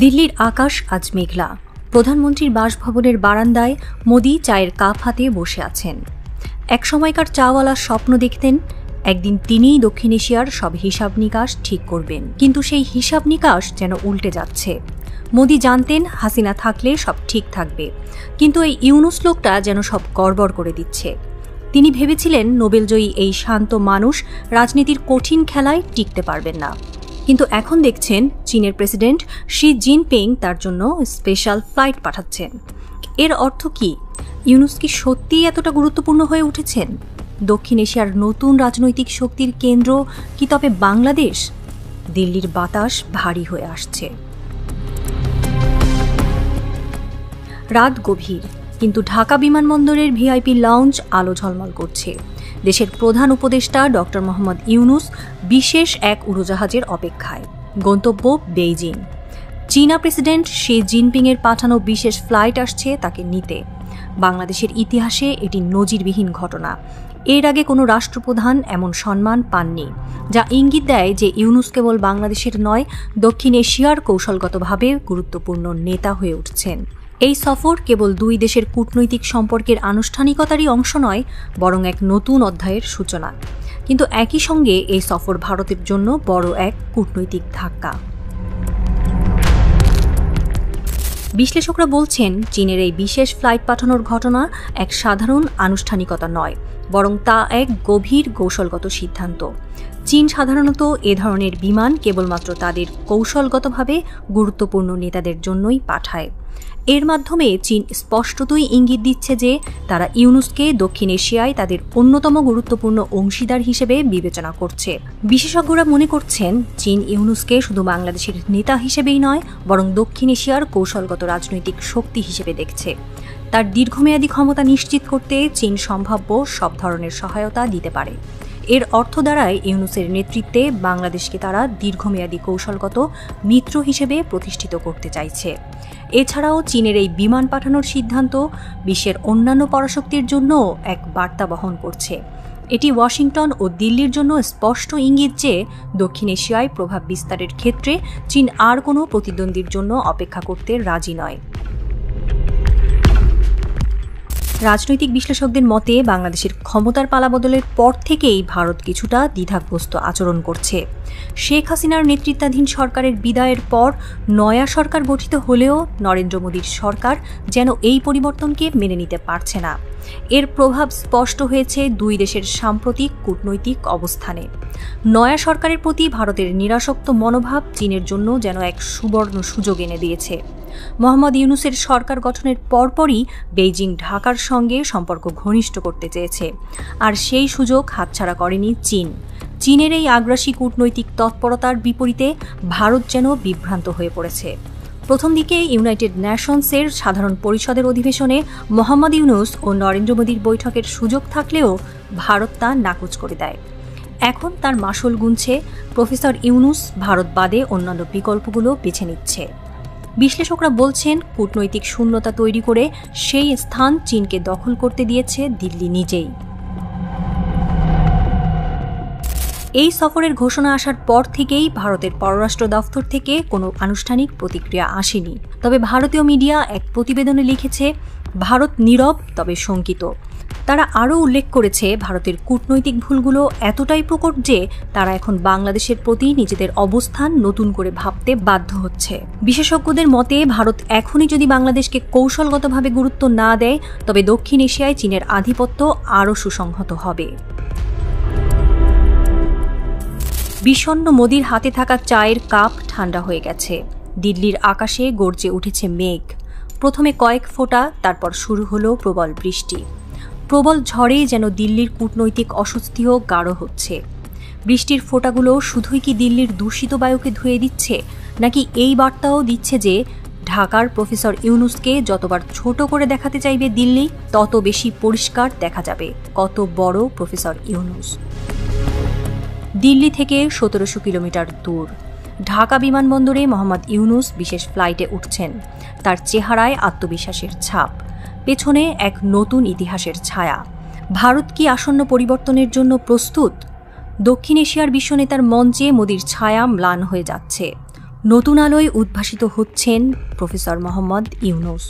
দিল্লির আকাশ আজ মেঘলা। প্রধানমন্ত্রীর বাসভবনের বারান্দায় মোদি চায়ের কাপ হাতে বসে আছেন। এক সময়কার চাওয়ালার স্বপ্ন দেখতেন একদিন তিনিই দক্ষিণ এশিয়ার সব হিসাব নিকাশ ঠিক করবেন, কিন্তু সেই হিসাব নিকাশ যেন উল্টে যাচ্ছে। মোদি জানতেন হাসিনা থাকলে সব ঠিক থাকবে, কিন্তু এই ইউনুস লোকটা যেন সব গড়বড় করে দিচ্ছে। তিনি ভেবেছিলেন নোবেলজয়ী এই শান্ত মানুষ রাজনীতির কঠিন খেলায় টিকতে পারবেন না, কিন্তু এখন দেখছেন চীনের প্রেসিডেন্ট শি জিনপিং তার জন্য স্পেশাল ফ্লাইট পাঠাচ্ছেন। এর অর্থ কি? ইউনুস কি সত্যিই এতটা গুরুত্বপূর্ণ হয়ে উঠেছেন? দক্ষিণ এশিয়ার নতুন রাজনৈতিক শক্তির কেন্দ্র কি তবে বাংলাদেশ? দিল্লির বাতাস ভারী হয়ে আসছে। রাত গভীর, কিন্তু ঢাকা বিমানবন্দরের ভিআইপি লাউঞ্জ আলো ঝলমল করছে। দেশের প্রধান উপদেষ্টা ডক্টর মোহাম্মদ ইউনুস বিশেষ এক উড়োজাহাজের অপেক্ষায়। গন্তব্য বেইজিং। চীনা প্রেসিডেন্ট শি জিনপিংয়ের পাঠানো বিশেষ ফ্লাইট আসছে তাকে নিতে। বাংলাদেশের ইতিহাসে এটি নজিরবিহীন ঘটনা। এর আগে কোনো রাষ্ট্রপ্রধান এমন সম্মান পাননি, যা ইঙ্গিত দেয় যে ইউনুস কেবল বাংলাদেশের নয়, দক্ষিণ এশিয়ার কৌশলগতভাবে গুরুত্বপূর্ণ নেতা হয়ে উঠছেন। এই সফর কেবল দুই দেশের কূটনৈতিক সম্পর্কের আনুষ্ঠানিকতারই অংশ নয়, বরং এক নতুন অধ্যায়ের সূচনা। কিন্তু একই সঙ্গে এই সফর ভারতের জন্য বড় এক কূটনৈতিক ধাক্কা। বিশ্লেষকরা বলছেন চীনের এই বিশেষ ফ্লাইট পাঠানোর ঘটনা এক সাধারণ আনুষ্ঠানিকতা নয়, বরং তা এক গভীর কৌশলগত সিদ্ধান্ত। চীন সাধারণত এ ধরনের বিমান কেবলমাত্র তাদের কৌশলগতভাবে গুরুত্বপূর্ণ নেতাদের জন্যই পাঠায়। এর মাধ্যমে চীন স্পষ্টতই ইঙ্গিত দিচ্ছে যে তারা ইউনুসকে দক্ষিণ এশিয়ায় তাদের অন্যতম গুরুত্বপূর্ণ অংশীদার হিসেবে বিবেচনা করছে। বিশেষজ্ঞরা মনে করছেন চীন ইউনুসকে শুধু বাংলাদেশের নেতা হিসেবেই নয়, বরং দক্ষিণ এশিয়ার কৌশলগত রাজনৈতিক শক্তি হিসেবে দেখছে। তার দীর্ঘমেয়াদী ক্ষমতা নিশ্চিত করতে চীন সম্ভাব্য সব ধরনের সহায়তা দিতে পারে। এর অর্থ দাঁড়ায় ইউনুসের নেতৃত্বে বাংলাদেশকে তারা দীর্ঘমেয়াদী কৌশলগত মিত্র হিসেবে প্রতিষ্ঠিত করতে চাইছে। এছাড়াও চীনের এই বিমান পাঠানোর সিদ্ধান্ত বিশ্বের অন্যান্য পরাশক্তির জন্য এক বার্তা বহন করছে। এটি ওয়াশিংটন ও দিল্লির জন্য স্পষ্ট ইঙ্গিত যে দক্ষিণ এশিয়ায় প্রভাব বিস্তারের ক্ষেত্রে চীন আর কোনো প্রতিদ্বন্দ্বীর জন্য অপেক্ষা করতে রাজি নয়। রাজনৈতিক বিশ্লেষকদের মতে বাংলাদেশের ক্ষমতার পালাবদলের পর থেকেই ভারত কিছুটা দ্বিধাগ্রস্ত আচরণ করছে। শেখ হাসিনার নেতৃত্বাধীন সরকারের বিদায়ের পর নয়া সরকার গঠিত হলেও নরেন্দ্র মোদীর সরকার যেন এই পরিবর্তনকে মেনে নিতে পারছে না। এর প্রভাব স্পষ্ট হয়েছে দুই দেশের সাম্প্রতিক কূটনৈতিক অবস্থানে। নয়া সরকারের প্রতি ভারতের নিরাসক্ত মনোভাব চীনের জন্য যেন এক সুবর্ণ সুযোগ এনে দিয়েছে। মোহাম্মদ ইউনুসের সরকার গঠনের পরপরই বেইজিং ঢাকার সঙ্গে সম্পর্ক ঘনিষ্ঠ করতে চেয়েছে, আর সেই সুযোগ হাতছাড়া করেনি চীন। চীনের এই আগ্রাসী কূটনৈতিক তৎপরতার বিপরীতে ভারত যেন বিভ্রান্ত হয়ে পড়েছে। প্রথম দিকে ইউনাইটেড নেশনসের সাধারণ পরিষদের অধিবেশনে মোহাম্মদ ইউনুস ও নরেন্দ্র মোদীর বৈঠকের সুযোগ থাকলেও ভারত তা নাকচ করে দেয়। এখন তার মাসুল গুনছে প্রফেসর ইউনুস ভারত বাদে অন্যান্য বিকল্পগুলো বেছে নিচ্ছে। বিশ্লেষকরা বলছেন কূটনৈতিক শূন্যতা তৈরি করে সেই স্থান চীনকে দখল করতে দিয়েছে দিল্লি নিজেই। এই সফরের ঘোষণা আসার পর থেকেই ভারতের পররাষ্ট্র দফতর থেকে কোনো আনুষ্ঠানিক প্রতিক্রিয়া আসেনি। তবে ভারতীয় মিডিয়া এক প্রতিবেদনে লিখেছে ভারত নীরব তবে শঙ্কিত। তারা আরও উল্লেখ করেছে ভারতের কূটনৈতিক ভুলগুলো এতটাই প্রকট যে তারা এখন বাংলাদেশের প্রতি নিজেদের অবস্থান নতুন করে ভাবতে বাধ্য হচ্ছে। বিশেষজ্ঞদের মতে ভারত এখনই যদি বাংলাদেশকে কৌশলগতভাবে গুরুত্ব না দেয়, তবে দক্ষিণ এশিয়ায় চীনের আধিপত্য আরও সুসংহত হবে। বিষণ্ণ মোদির হাতে থাকা চায়ের কাপ ঠান্ডা হয়ে গেছে। দিল্লির আকাশে গর্জে উঠেছে মেঘ। প্রথমে কয়েক ফোঁটা, তারপর শুরু হলো প্রবল বৃষ্টি। প্রবল ঝড়ে যেন দিল্লির কূটনৈতিক অস্বস্তিও গাঢ় হচ্ছে। বৃষ্টির ফোঁটাগুলো শুধুই কি দিল্লির দূষিত বায়ুকে ধুয়ে দিচ্ছে, নাকি এই বার্তাও দিচ্ছে যে ঢাকার প্রফেসর ইউনুসকে যতবার ছোট করে দেখাতে চাইবে দিল্লি, তত বেশি পরিষ্কার দেখা যাবে কত বড় প্রফেসর ইউনুস। দিল্লি থেকে 1700 কিলোমিটার দূর ঢাকা বিমানবন্দরে মোহাম্মদ ইউনুস বিশেষ ফ্লাইটে উঠছেন। তার চেহারায় আত্মবিশ্বাসের ছাপ, পেছনে এক নতুন ইতিহাসের ছায়া। ভারত কি আসন্ন পরিবর্তনের জন্য প্রস্তুত? দক্ষিণ এশিয়ার বিশ্বনেতার মঞ্চে মোদির ছায়া ম্লান হয়ে যাচ্ছে। নতুন আলোয় উদ্ভাসিত হচ্ছেন প্রফেসর মোহাম্মদ ইউনূস।